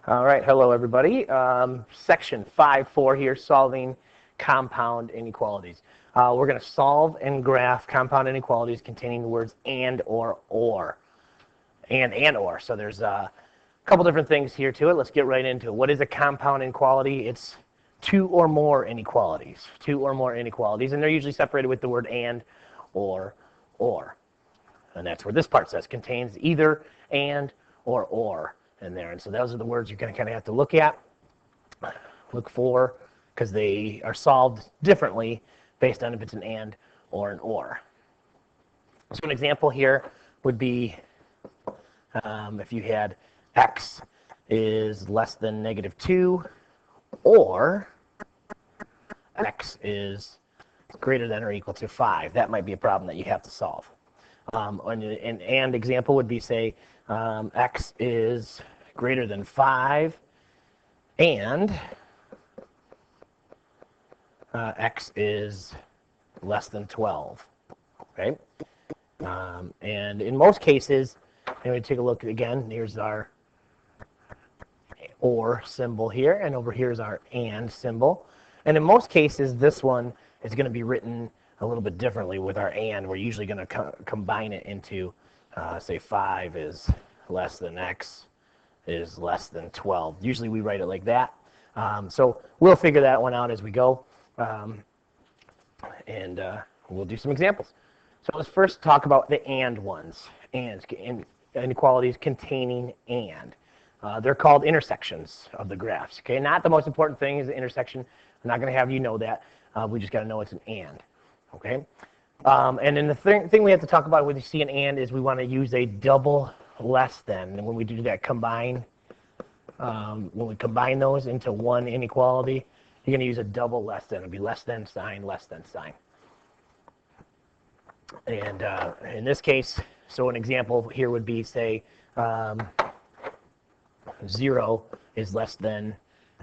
All right, hello everybody. Section 5.4 here, solving compound inequalities. We're going to solve and graph compound inequalities containing the words and or. And or. So there's a couple different things here to it. Let's get right into it. What is a compound inequality? It's two or more inequalities. And they're usually separated with the word and or. And that's where this part says contains either and or in there. And so those are the words you're going to kind of have to look for, because they are solved differently based on if it's an and or an or. So an example here would be if you had x is less than -2 or x is greater than or equal to 5. That might be a problem that you have to solve. An and example would be, say, x is greater than 5 and x is less than 12. Okay? And in most cases, and we take a look again, here's our or symbol here, and over here is our and symbol. And in most cases, this one is going to be written a little bit differently with our and. We're usually going to combine it into, say, 5 is less than x is less than 12. Usually we write it like that. So we'll figure that one out as we go, and we'll do some examples. So let's first talk about the and ones, and inequalities containing and. They're called intersections of the graphs. Okay, not the most important thing is the intersection. I'm not going to have you know that. We just got to know it's an and. Okay, and then the thing we have to talk about when you see an and is we want to use a double less than. And when we do that when we combine those into one inequality, you're going to use a double less than. It'll be less than sign, less than sign. And in this case, so an example here would be, say, 0 is less than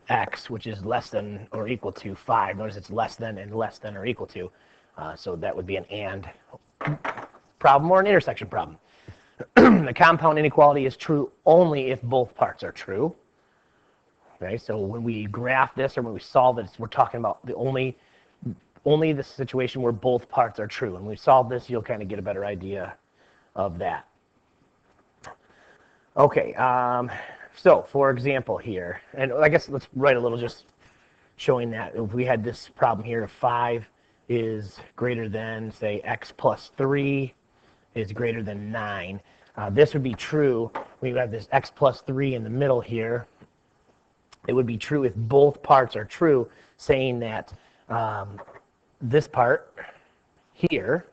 x, which is less than or equal to 5. Notice it's less than and less than or equal to. So that would be an and problem or an intersection problem. The compound inequality is true only if both parts are true. Okay, so when we graph this or when we solve it, we're talking about the only the situation where both parts are true. And when we solve this, you'll kind of get a better idea of that. Okay, so for example here, and I guess let's write a little just showing that if we had this problem here, if 5 is greater than, say, x plus 3 is greater than 9. This would be true. We have this x plus 3 in the middle here. It would be true if both parts are true, saying that this part here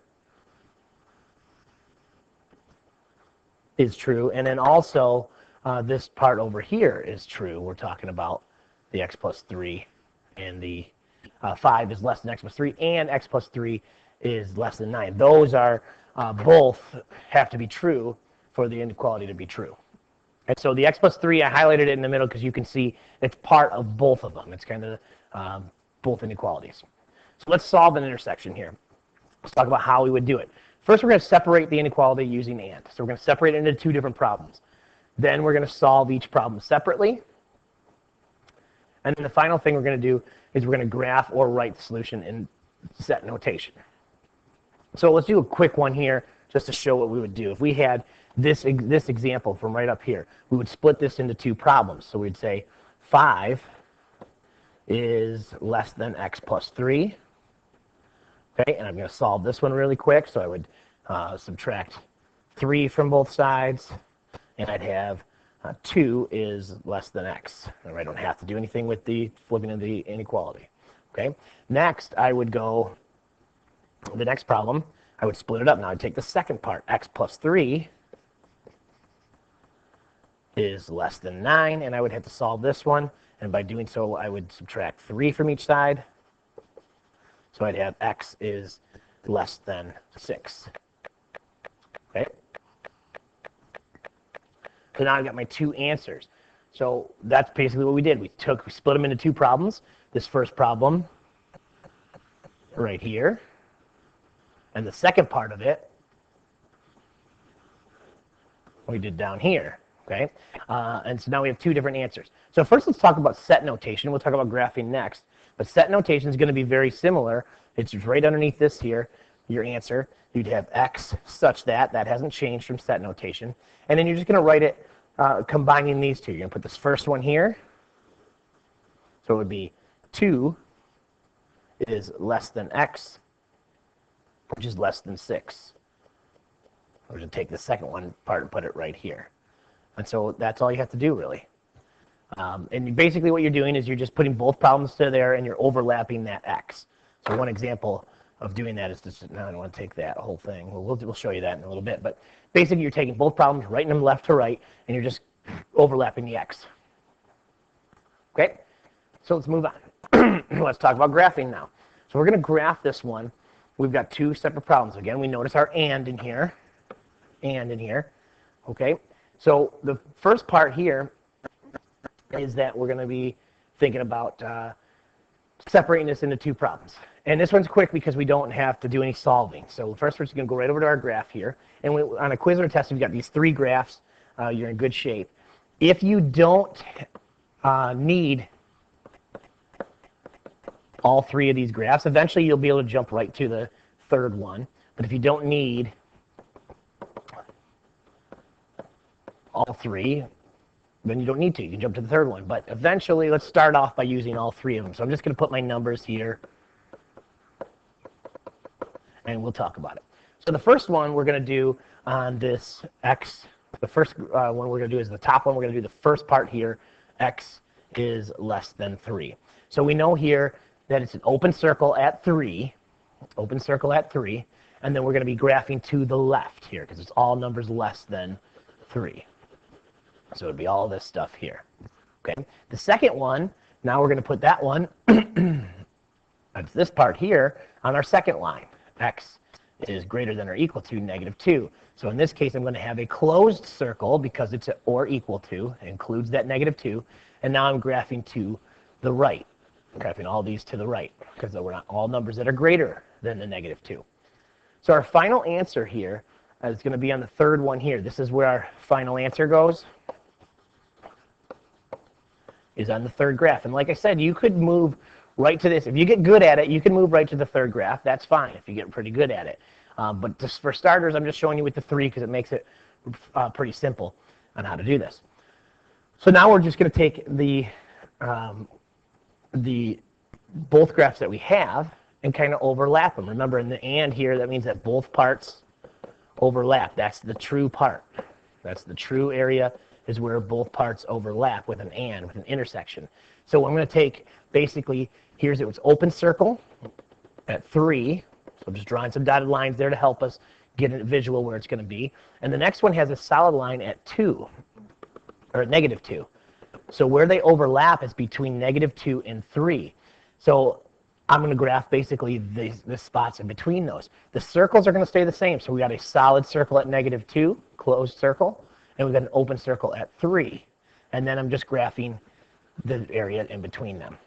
is true, and then also this part over here is true. We're talking about the x plus 3 and the 5 is less than x plus 3 and x plus 3 is less than 9. Those are both have to be true for the inequality to be true. And so the x plus 3, I highlighted it in the middle because you can see it's part of both of them. It's kind of both inequalities. So let's solve an intersection here. Let's talk about how we would do it. First, we're going to separate the inequality using and. So we're going to separate it into two different problems. Then we're going to solve each problem separately. And then the final thing we're going to do is we're going to graph or write the solution in set notation. So let's do a quick one here just to show what we would do. If we had this example from right up here, we would split this into two problems. So we'd say 5 is less than x plus 3. Okay, and I'm going to solve this one really quick. So I would subtract 3 from both sides, and I'd have 2 is less than x. And I don't have to do anything with the flipping of the inequality. Okay, next I would go the next problem. I would split it up. Now I'd take the second part, x plus 3 is less than 9, and I would have to solve this one. And by doing so, I would subtract 3 from each side. So I'd have x is less than 6. Okay. So now I've got my two answers. So that's basically what we did. We split them into two problems. This first problem right here, and the second part of it we did down here. Okay, and so now we have two different answers. So first let's talk about set notation. We'll talk about graphing next. But set notation is going to be very similar. It's right underneath this here, your answer. You'd have x such that. That hasn't changed from set notation. And then you're just going to write it combining these two. You're going to put this first one here. So it would be 2 is less than x, which is less than 6. We're going to take the second one part and put it right here. And so that's all you have to do, really. And basically what you're doing is you're just putting both problems to there and you're overlapping that x. So one example of doing that is just, now I don't want to take that whole thing. We'll show you that in a little bit. But basically you're taking both problems, writing them left to right, and you're just overlapping the x. Okay? So let's move on. Let's talk about graphing now. So we're going to graph this one. We've got two separate problems. Again, we notice our and in here. And in here. Okay? So the first part here is that we're going to be thinking about separating this into two problems. And this one's quick because we don't have to do any solving. So first we're just going to go right over to our graph here. And on a quiz or a test, you've got these three graphs. You're in good shape. If you don't need all three of these graphs, eventually you'll be able to jump right to the third one. But if you don't need all three, then you don't need to. You can jump to the third one. But eventually, let's start off by using all three of them. So I'm just going to put my numbers here, and we'll talk about it. So the first one we're going to do on this x, the first one we're going to do is the top one. We're going to do the first part here, x is less than 3. So we know here that it's an open circle at 3, open circle at 3, and then we're going to be graphing to the left here because it's all numbers less than 3. So it would be all this stuff here. Okay. The second one, now we're going to put that one, that's this part here, on our second line. X is greater than or equal to -2. So in this case, I'm going to have a closed circle because it's a or equal to. It includes that -2. And now I'm graphing to the right. I'm graphing all these to the right because we're not all numbers that are greater than the -2. So our final answer here is going to be on the third one here. This is where our final answer goes, is on the third graph. And like I said, you could move right to this. If you get good at it, you can move right to the third graph. That's fine if you get pretty good at it. But just for starters, I'm just showing you with the 3 because it makes it pretty simple on how to do this. So now we're just going to take the both graphs that we have and kind of overlap them. Remember, in the and here, that means that both parts overlap. That's the true part. That's the true area, is where both parts overlap with an and, with an intersection. So I'm going to take, basically, here's it was open circle at 3. So I'm just drawing some dotted lines there to help us get a visual where it's going to be. And the next one has a solid line at 2, or at -2. So where they overlap is between -2 and 3. So I'm going to graph basically the spots in between those. The circles are going to stay the same. So we got a solid circle at -2, closed circle, and we've got an open circle at 3. And then I'm just graphing the area in between them.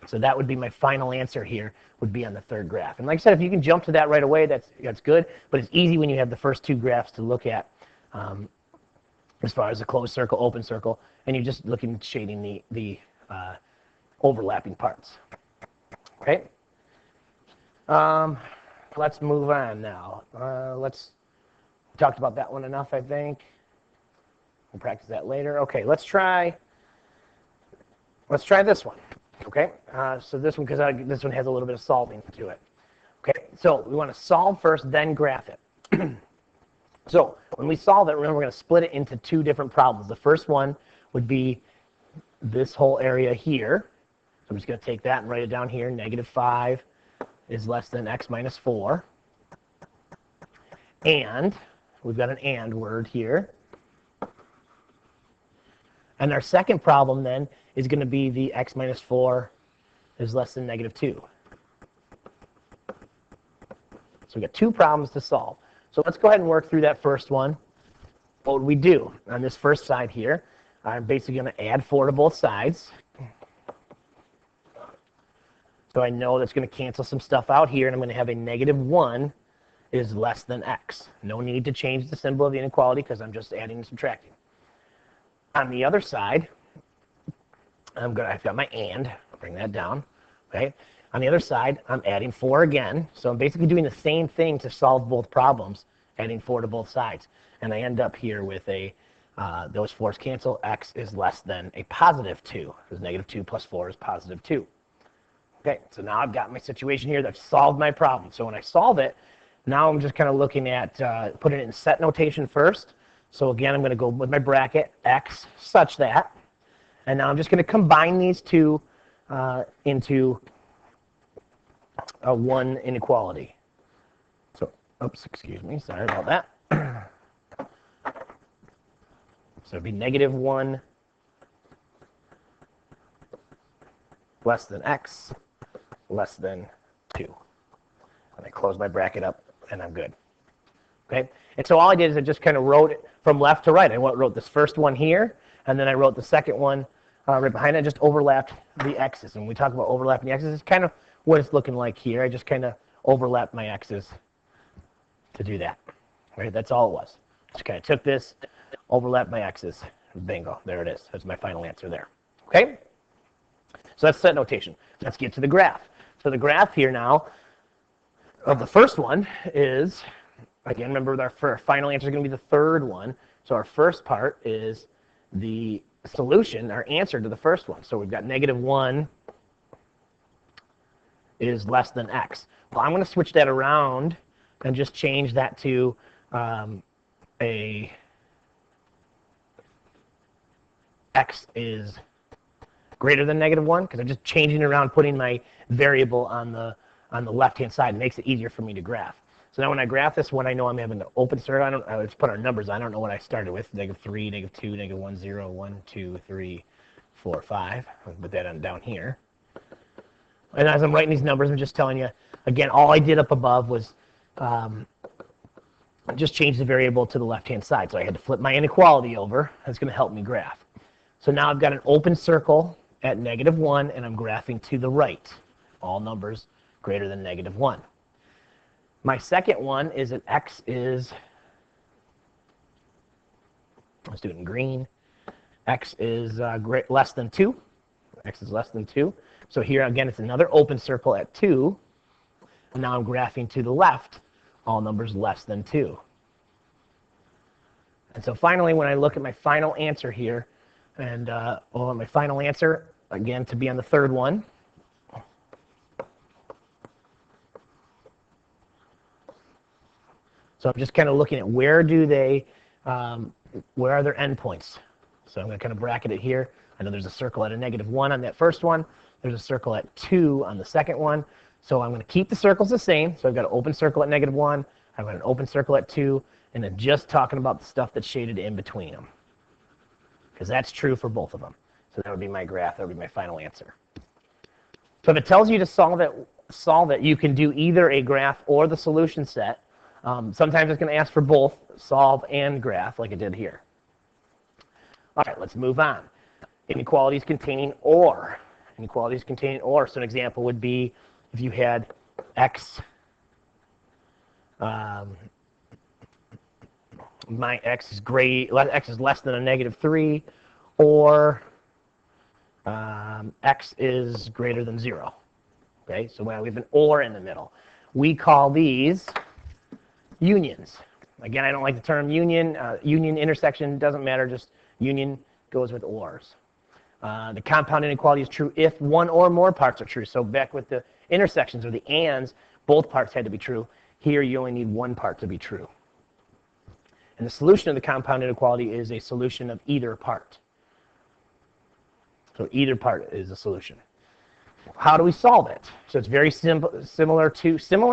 So that would be my final answer here, would be on the third graph. And like I said, if you can jump to that right away, that's good. But it's easy when you have the first two graphs to look at as far as the closed circle, open circle, and you're just looking at shading the overlapping parts. Okay? Let's move on now. We talked about that one enough, I think. We'll practice that later. Okay, let's try this one. Okay, so this one, because this one has a little bit of solving to it. Okay, so we want to solve first, then graph it. So when we solve it, remember we're going to split it into two different problems. The first one would be this whole area here. So I'm just going to take that and write it down here. -5 is less than x minus 4. And we've got an and word here. And our second problem then is going to be the x minus 4 is less than -2. So we've got two problems to solve. So let's go ahead and work through that first one. What would we do on this first side here? I'm basically going to add 4 to both sides. So I know that's going to cancel some stuff out here, and I'm going to have a -1 is less than x. No need to change the symbol of the inequality because I'm just adding and subtracting. On the other side, I've got my and, I'll bring that down, okay? On the other side, I'm adding 4 again. So I'm basically doing the same thing to solve both problems, adding 4 to both sides. And I end up here with those 4's cancel, x is less than a positive 2, because negative 2 plus 4 is positive 2. Okay, so now I've got my situation here that's solved my problem. So when I solve it, now I'm just kind of looking at putting it in set notation first. So again, I'm going to go with my bracket, x such that. And now I'm just going to combine these two into one inequality. So, oops, excuse me, sorry about that. So it'd be negative 1 less than x less than 2. And I close my bracket up, and I'm good. Okay? And so all I did is I just kind of wrote it from left to right. I wrote this first one here, and then I wrote the second one right behind it. I just overlapped the x's. And when we talk about overlapping the x's, it's kind of what it's looking like here. I just kind of overlapped my x's to do that. Right? That's all it was. Just kind of took this, overlapped my x's. Bingo. There it is. That's my final answer there. Okay? So that's set notation. Let's get to the graph. So the graph here now of the first one is, again, remember our final answer is going to be the third one. So our first part is the solution, our answer to the first one. So we've got negative 1 is less than x. Well, I'm going to switch that around and just change that to a x is greater than negative 1, because I'm just changing around, putting my variable on the left-hand side. It makes it easier for me to graph. So now when I graph this one, I know I'm having an open circle. Let's put our numbers. I don't know what I started with. Negative 3, negative 2, negative 1, 0, 1, 2, 3, 4, 5. I'll put that on down here. And as I'm writing these numbers, I'm just telling you, again, all I did up above was just change the variable to the left-hand side. So I had to flip my inequality over. That's going to help me graph. So now I've got an open circle at negative 1, and I'm graphing to the right. All numbers greater than negative 1. My second one is that x is, let's do it in green, x is less than 2. X is less than 2. So here, again, it's another open circle at 2. And now I'm graphing to the left, all numbers less than 2. And so finally, when I look at my final answer here, and my final answer, again, to be on the third one, so I'm just kind of looking at where are their endpoints. So I'm going to kind of bracket it here. I know there's a circle at a negative 1 on that first one. There's a circle at 2 on the second one. So I'm going to keep the circles the same. So I've got an open circle at negative 1. I've got an open circle at 2. And then just talking about the stuff that's shaded in between them, because that's true for both of them. So that would be my graph. That would be my final answer. So if it tells you to solve it, you can do either a graph or the solution set. Sometimes it's going to ask for both solve and graph, like it did here. All right, let's move on. Inequalities containing or. Inequalities containing or. So an example would be if you had x, my x is less than a negative 3, or x is greater than 0. Okay, so we have an or in the middle. We call these unions. Again, I don't like the term union. Union, intersection, doesn't matter. Just union goes with ors. The compound inequality is true if one or more parts are true. So back with the intersections or the ands, both parts had to be true. Here, you only need one part to be true. And the solution of the compound inequality is a solution of either part. So either part is a solution. How do we solve it? So it's very similar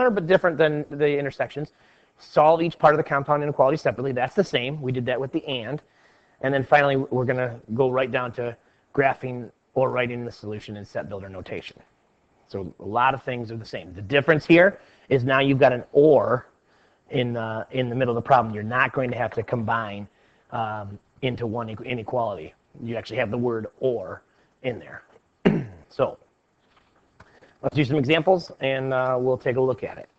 but different than the intersections. Solve each part of the compound inequality separately. That's the same. We did that with the and. And then finally, we're going to go right down to graphing or writing the solution in set builder notation. So a lot of things are the same. The difference here is now you've got an or in the middle of the problem. You're not going to have to combine into one inequality. You actually have the word or in there. So let's do some examples, and we'll take a look at it.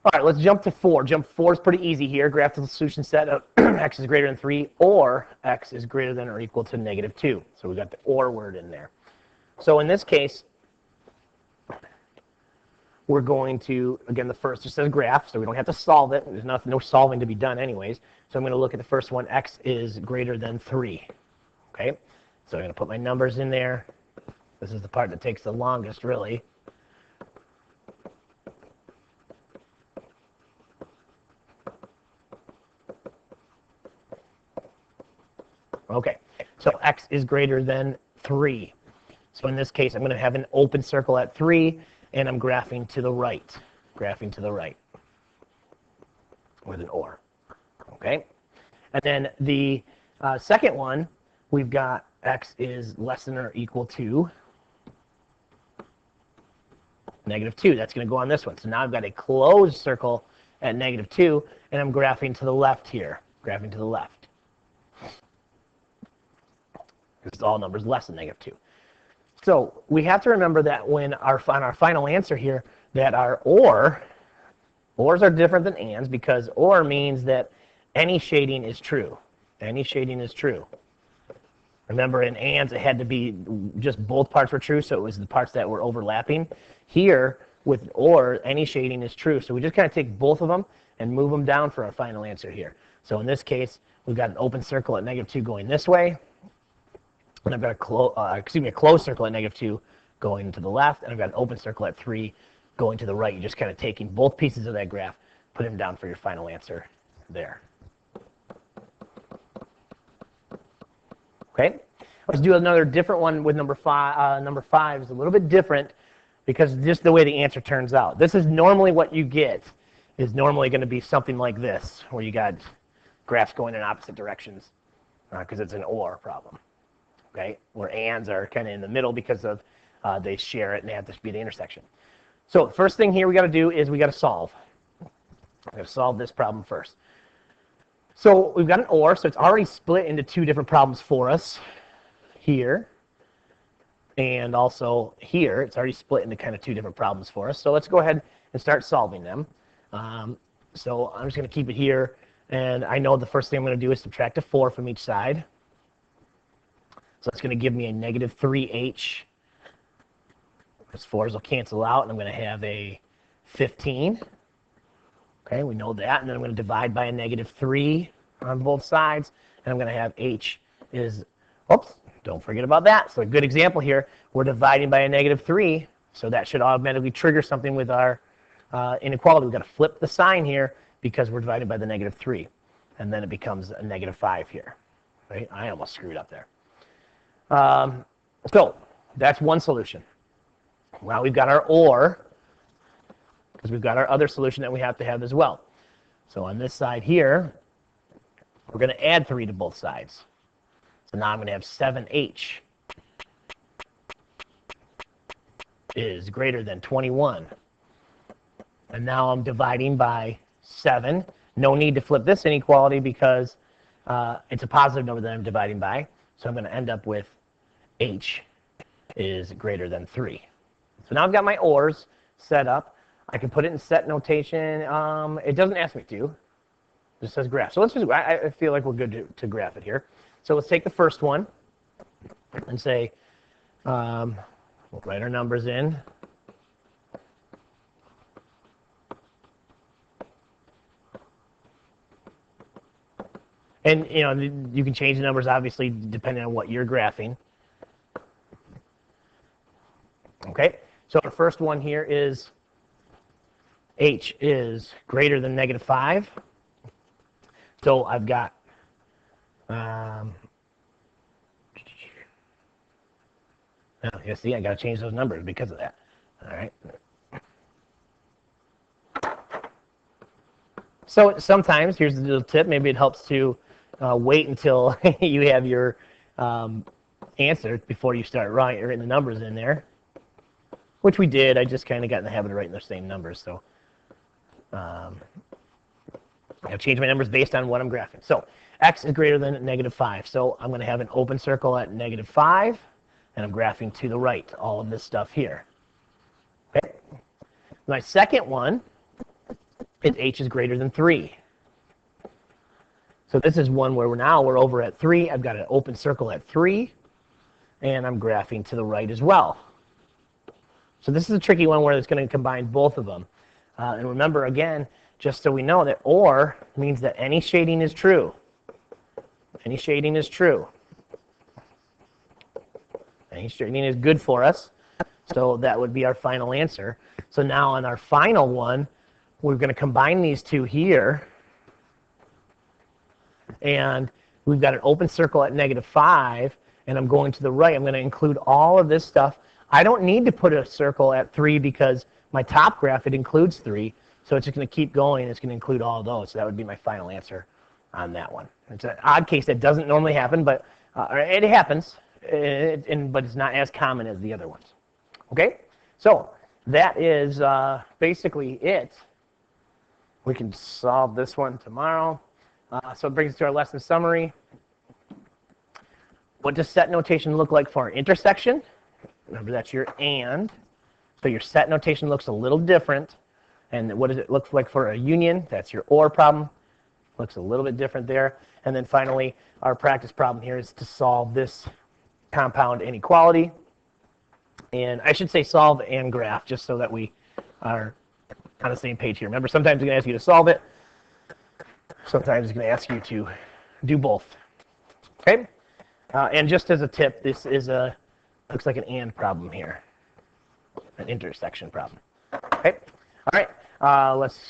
All right, let's jump to 4. Jump 4 is pretty easy here. Graph the solution set of x is greater than 3 or x is greater than or equal to -2. So we got the or word in there. So in this case, we're going to, again, the first just says graph, so we don't have to solve it. There's no solving to be done anyways. So I'm going to look at the first one, x is greater than 3. Okay, so I'm going to put my numbers in there. This is the part that takes the longest, really. Okay, so x is greater than 3. So in this case, I'm going to have an open circle at 3, and I'm graphing to the right. Graphing to the right with an or. Okay, and then the second one, we've got x is less than or equal to -2. That's going to go on this one. So now I've got a closed circle at -2, and I'm graphing to the left here. Graphing to the left. Because it's all numbers less than -2. So we have to remember that when on our final answer here, that our ors are different than ands, because or means that any shading is true. Any shading is true. Remember, in ands, it had to be just both parts were true, so it was the parts that were overlapping. Here, with or, any shading is true. So we just kind of take both of them and move them down for our final answer here. So in this case, we've got an open circle at -2 going this way. And I've got a closed circle at -2 going to the left, and I've got an open circle at 3 going to the right. You're just kind of taking both pieces of that graph, put them down for your final answer there. Okay, let's do another different one with number 5. Number 5 is a little bit different because just the way the answer turns out. This is normally what you get is normally going to be something like this, where you got graphs going in opposite directions because it's an or problem. Okay, where ands are kind of in the middle because of they share it and they have to be the intersection. So the first thing here we got to do is we got to solve. We got to solve this problem first. So we've got an or, so it's already split into 2 different problems for us here, and also here. It's already split into kind of 2 different problems for us. So let's go ahead and start solving them. So I'm just going to keep it here, and I know the first thing I'm going to do is subtract a 4 from each side. So that's going to give me a -3h. Those 4s will cancel out, and I'm going to have a 15. Okay, we know that. And then I'm going to divide by a -3 on both sides, and I'm going to have h is, oops, don't forget about that. So a good example here, we're dividing by a -3, so that should automatically trigger something with our inequality. We've got to flip the sign here because we're divided by the -3, and then it becomes a -5 here. Right? I almost screwed up there. So that's one solution. Now we've got our or, because we've got our other solution that we have to have as well. So on this side here, we're going to add 3 to both sides. So now I'm going to have 7h is greater than 21. And now I'm dividing by 7. No need to flip this inequality because it's a positive number that I'm dividing by. So I'm going to end up with h is greater than 3. So now I've got my ors set up. I can put it in set notation. It doesn't ask me to. It just says graph. So let's just, I feel like we're good to graph it here. So let's take the first one and say, we'll write our numbers in. And you know, you can change the numbers obviously depending on what you're graphing. Okay, so the first one here is h is greater than -5. So I've got you see, I got to change those numbers because of that. All right. So sometimes, here's the little tip, maybe it helps to wait until you have your answer before you start writing the numbers in there, which we did. I just kind of got in the habit of writing the same numbers. So I've changed my numbers based on what I'm graphing. So x is greater than -5. So I'm going to have an open circle at -5, and I'm graphing to the right, all of this stuff here. Okay. My second one is h is greater than 3. So this is one where we're over at 3. I've got an open circle at 3, and I'm graphing to the right as well. So this is a tricky one where it's going to combine both of them. And remember, again, just so we know that OR means that any shading is true. Any shading is true. Any shading is good for us. So that would be our final answer. So now on our final one, we're going to combine these two here. And we've got an open circle at -5, and I'm going to the right. I'm going to include all of this stuff. I don't need to put a circle at 3 because my top graph, it includes 3. So it's just going to keep going. It's going to include all of those. So that would be my final answer on that one. It's an odd case that doesn't normally happen, but it happens, but it's not as common as the other ones. Okay? So that is basically it. We can solve this one tomorrow. So it brings us to our lesson summary. What does set notation look like for an intersection? Remember, that's your AND. So your set notation looks a little different. And what does it look like for a union? That's your OR problem. Looks a little bit different there. And then finally, our practice problem here is to solve this compound inequality. And I should say solve and graph, just so that we are on the same page here. Remember, sometimes it's going to ask you to solve it. Sometimes it's going to ask you to do both. Okay? And just as a tip, this is looks like an AND problem here. An intersection problem. Okay? All right. Let's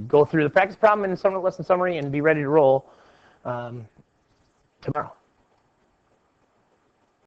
go through the practice problem and some lesson summary and be ready to roll tomorrow.